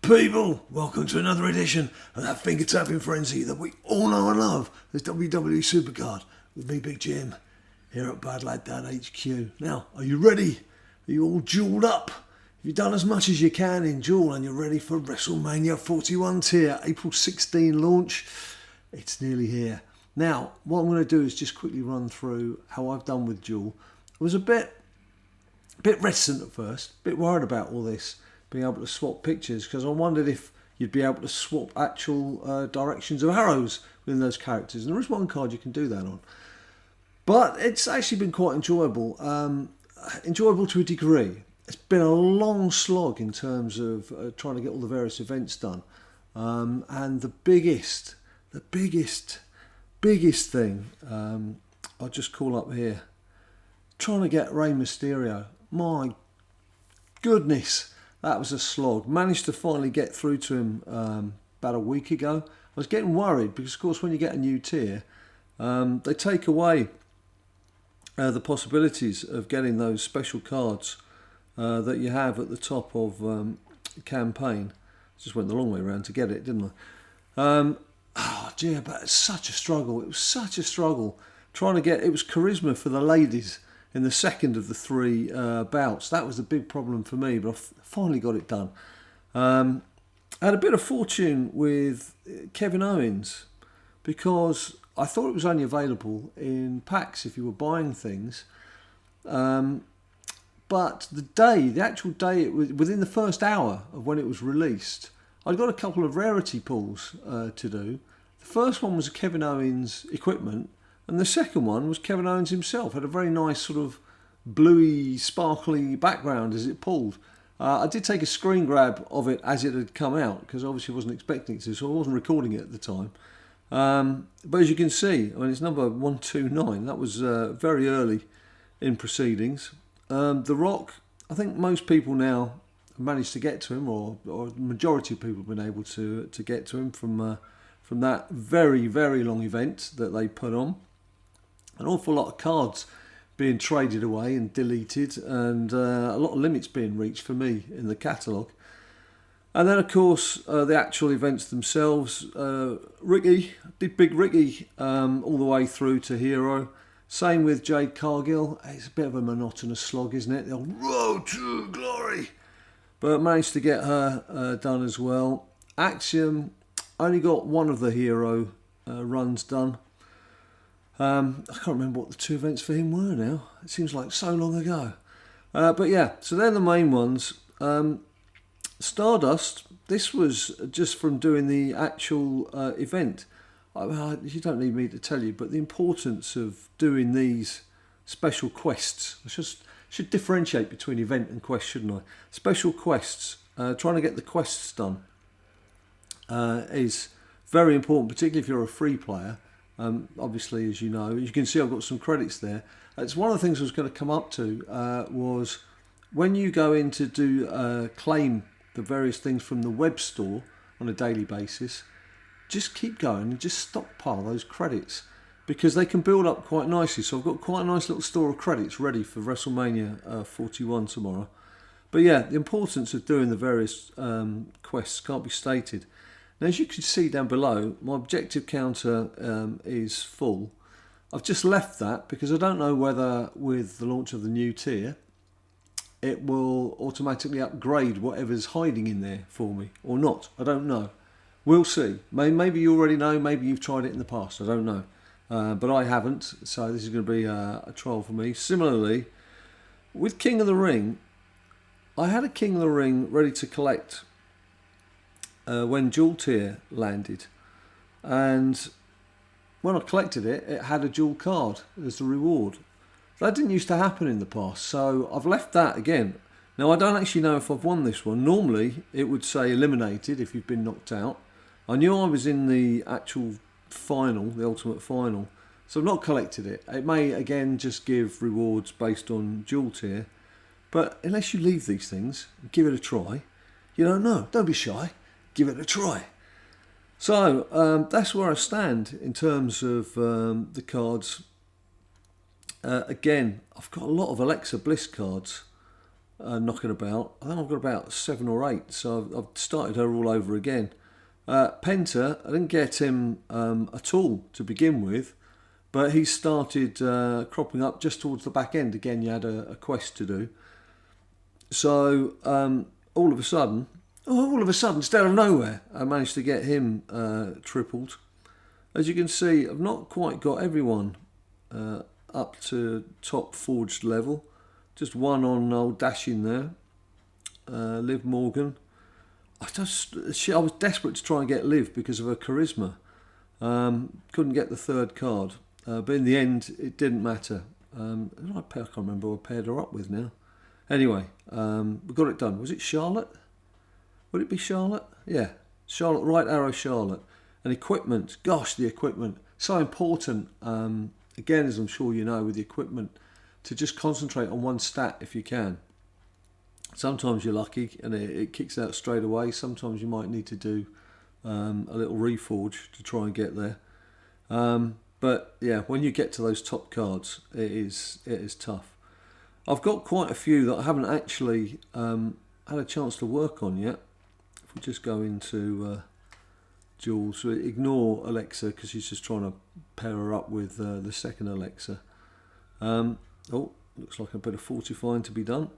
people, welcome to another edition of that finger tapping frenzy that we all know and love, this WWE Supercard, with me, Big Jim, here at Bad Lad Dad HQ. Now, are you ready? Are you all jeweled up? Have you done as much as you can in Jewel and you're ready for WrestleMania 41 tier, April 16 launch? It's nearly here. Now, what I'm going to do is just quickly run through how I've done with Jewel. I was a bit reticent at first, a bit worried about all this, being able to swap pictures, because I wondered if you'd be able to swap actual directions of arrows within those characters. And there is one card you can do that on. But it's actually been quite enjoyable. Enjoyable to a degree. It's been a long slog in terms of trying to get all the various events done. And the biggest thing, I'll just call up here, trying to get Rey Mysterio. My goodness, that was a slog. Managed to finally get through to him about a week ago. I was getting worried because, of course, when you get a new tier, they take away the possibilities of getting those special cards that you have at the top of the campaign. Just went the long way around to get it, didn't I? Oh dear, but it's such a struggle. It was such a struggle trying to get. It was charisma for the ladies in the second of the three bouts. That was the big problem for me, but I finally got it done. I had a bit of fortune with Kevin Owens because I thought it was only available in packs if you were buying things. But the actual day, it was within the first hour of when it was released, I'd got a couple of rarity pulls to do. The first one was Kevin Owens equipment, and the second one was Kevin Owens himself. Had a very nice sort of bluey, sparkly background as it pulled. I did take a screen grab of it as it had come out, because obviously I wasn't expecting it to, so I wasn't recording it at the time. But as you can see, I mean, it's number 129. That was very early in proceedings. The Rock, I think most people now have managed to get to him, or the majority of people have been able to get to him from that very, very long event that they put on. An awful lot of cards being traded away and deleted, and a lot of limits being reached for me in the catalogue. And then, of course, the actual events themselves. Ricky, did Big Ricky all the way through to Hero. Same with Jade Cargill. It's a bit of a monotonous slog, isn't it? The old road to glory. But managed to get her done as well. Axiom, only got one of the Hero runs done. I can't remember what the two events for him were now. It seems like so long ago. But yeah, so they're the main ones. Stardust, this was just from doing the actual event. You don't need me to tell you, but the importance of doing these special quests. I should differentiate between event and quest, shouldn't I? Special quests, trying to get the quests done is very important, particularly if you're a free player. Obviously, as you know, you can see I've got some credits there. It's one of the things I was going to come up to was when you go in to do claim the various things from the web store on a daily basis, just keep going and just stockpile those credits because they can build up quite nicely. So I've got quite a nice little store of credits ready for WrestleMania 41 tomorrow. But yeah, the importance of doing the various quests can't be stated. Now, as you can see down below, my objective counter is full. I've just left that because I don't know whether with the launch of the new tier it will automatically upgrade whatever's hiding in there for me or not. I don't know. We'll see. Maybe you already know, maybe you've tried it in the past, I don't know. But I haven't, so this is going to be a trial for me. Similarly, with King of the Ring, I had a King of the Ring ready to collect when Jewel Tier landed, and when I collected it, it had a Jewel card as the reward. That didn't used to happen in the past, so I've left that again. Now, I don't actually know if I've won this one. Normally, it would say eliminated if you've been knocked out. I knew I was in the actual final, the ultimate final, so I've not collected it. It may, again, just give rewards based on Jewel Tier, but unless you leave these things and give it a try, you don't know. Don't be shy. Give it a try. So that's where I stand in terms of the cards. Again, I've got a lot of Alexa Bliss cards knocking about. I think I've got about 7 or 8, so I've started her all over again. Penta, I didn't get him at all to begin with, but he started cropping up just towards the back end. Again, you had a quest to do. So all of a sudden, instead of nowhere, I managed to get him tripled. As you can see, I've not quite got everyone up to top forged level. Just one on old Dashing there, Liv Morgan. I was desperate to try and get Liv because of her charisma. Couldn't get the 3rd card, but in the end, it didn't matter. I can't remember who I paired her up with now. Anyway, we got it done. Was it Charlotte? Would it be Charlotte? Yeah, Charlotte, right arrow Charlotte. And equipment, gosh, the equipment, so important. Again, as I'm sure you know, with the equipment, to just concentrate on one stat if you can. Sometimes you're lucky and it kicks out straight away. Sometimes you might need to do a little reforge to try and get there. But yeah, when you get to those top cards, it is tough. I've got quite a few that I haven't actually had a chance to work on yet. If we just go into Jules, so ignore Alexa because she's just trying to pair her up with the second Alexa. Oh, looks like a bit of fortifying to be done.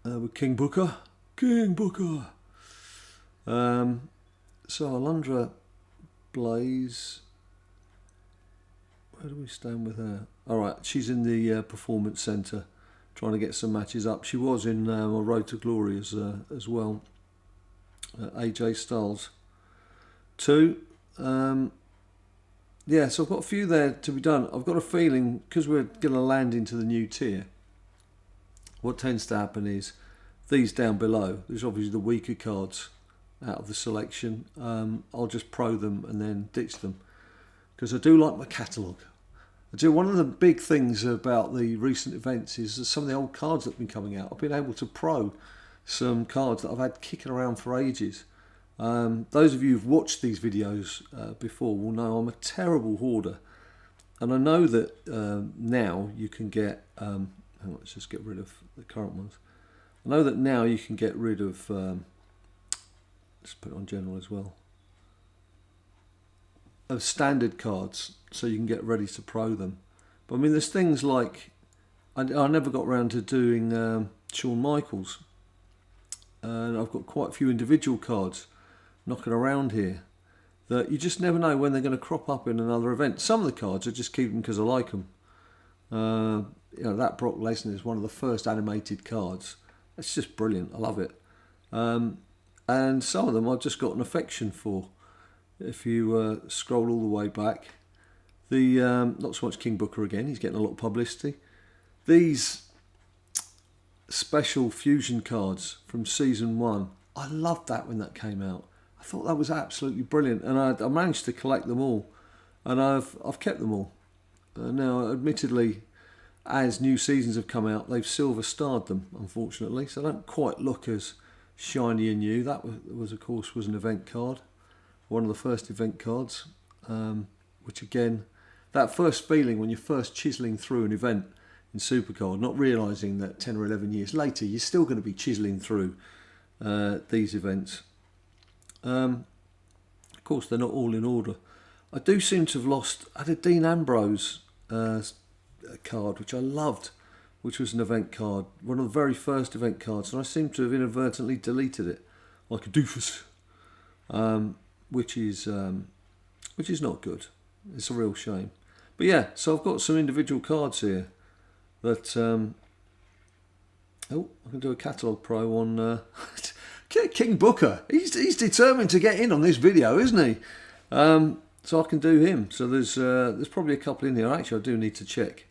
With King Booker. So Alundra Blaze. Where do we stand with her? Alright, she's in the Performance Centre trying to get some matches up. She was in Road to Glory as well. AJ Styles 2. Yeah, so I've got a few there to be done. I've got a feeling, because we're going to land into the new tier, what tends to happen is these down below, there's obviously the weaker cards out of the selection. I'll just pro them and then ditch them, because I do like my catalogue. I do. One of the big things about the recent events is that some of the old cards that have been coming out, I've been able to pro some cards that I've had kicking around for ages. Those of you who've watched these videos before will know I'm a terrible hoarder, and I know that now you can get hang on, let's just get rid of the current ones. I know that now you can get rid of let's put it on general as well, of standard cards, so you can get ready to pro them. But I mean, there's things like I never got around to doing Shawn Michaels, and I've got quite a few individual cards knocking around here that you just never know when they're going to crop up in another event. Some of the cards I just keep them because I like them. You know, that Brock Lesnar is one of the first animated cards. It's just brilliant. I love it. And some of them I've just got an affection for. If you scroll all the way back, the not so much King Booker again. He's getting a lot of publicity. These special fusion cards from season 1. I loved that when that came out. I thought that was absolutely brilliant, and I managed to collect them all, and I've kept them all. Now, admittedly, as new seasons have come out, they've silver starred them, unfortunately, so they don't quite look as shiny and new. That was of course, was an event card, one of the first event cards, which again, that first feeling when you're first chiselling through an event in Supercard, not realising that 10 or 11 years later you're still going to be chiselling through these events. Of course, they're not all in order. I do seem to have lost. I had a Dean Ambrose card, which I loved, which was an event card, one of the very first event cards, and I seem to have inadvertently deleted it, like a doofus, which is not good. It's a real shame. But yeah, so I've got some individual cards here that. Oh, I can do a catalogue pro on King Booker. He's determined to get in on this video, isn't he? So I can do him. So there's probably a couple in here. Actually, I do need to check,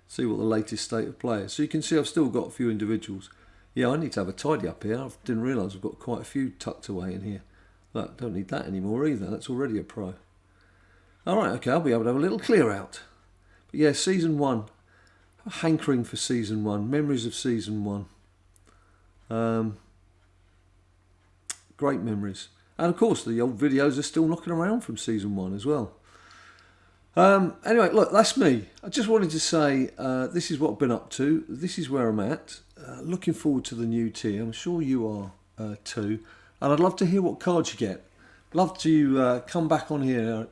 see what the latest state of play is. So you can see I've still got a few individuals. Yeah, I need to have a tidy up here. I didn't realise I've got quite a few tucked away in here. Look, don't need that anymore either. That's already a pro. All right, okay, I'll be able to have a little clear out. But yeah, season 1. Hankering for season 1. Memories of season 1. Great memories. And of course, the old videos are still knocking around from season 1 as well. Anyway, look, that's me. I just wanted to say this is what I've been up to. This is where I'm at. Looking forward to the new tier. I'm sure you are too. And I'd love to hear what cards you get. Love to come back on here.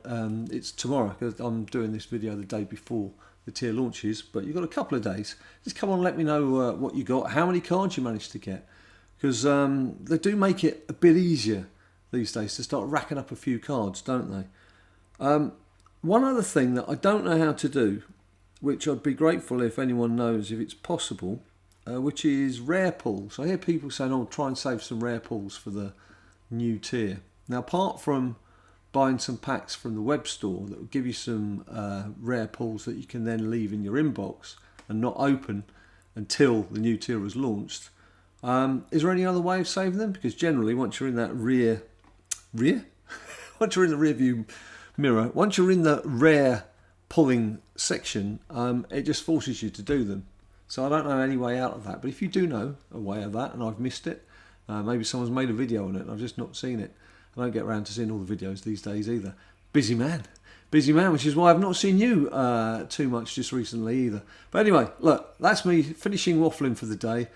It's tomorrow because I'm doing this video the day before the tier launches. But you've got a couple of days. Just come on and let me know what you got, how many cards you managed to get. Because they do make it a bit easier these days to start racking up a few cards, don't they? One other thing that I don't know how to do, which I'd be grateful if anyone knows if it's possible, which is rare pulls. I hear people saying, oh, try and save some rare pulls for the new tier. Now, apart from buying some packs from the web store that will give you some rare pulls that you can then leave in your inbox and not open until the new tier is launched, is there any other way of saving them? Because generally, once you're in that once you're in the rear view mirror, once you're in the rare pulling section, it just forces you to do them. So I don't know any way out of that. But if you do know a way of that and I've missed it, maybe someone's made a video on it and I've just not seen it. I don't get around to seeing all the videos these days either. Busy man, which is why I've not seen you too much just recently either. But anyway, look, that's me finishing waffling for the day.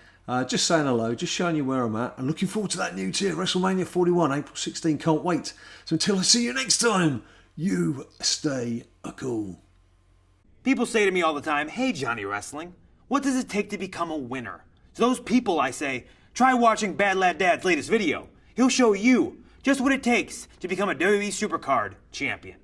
Just saying hello, just showing you where I'm at, and looking forward to that new tier, WrestleMania 41, April 16. Can't wait. So until I see you next time, you stay cool. People say to me all the time, hey Johnny Wrestling, what does it take to become a winner? To those people I say, try watching Bad Lad Dad's latest video. He'll show you just what it takes to become a WWE Supercard champion.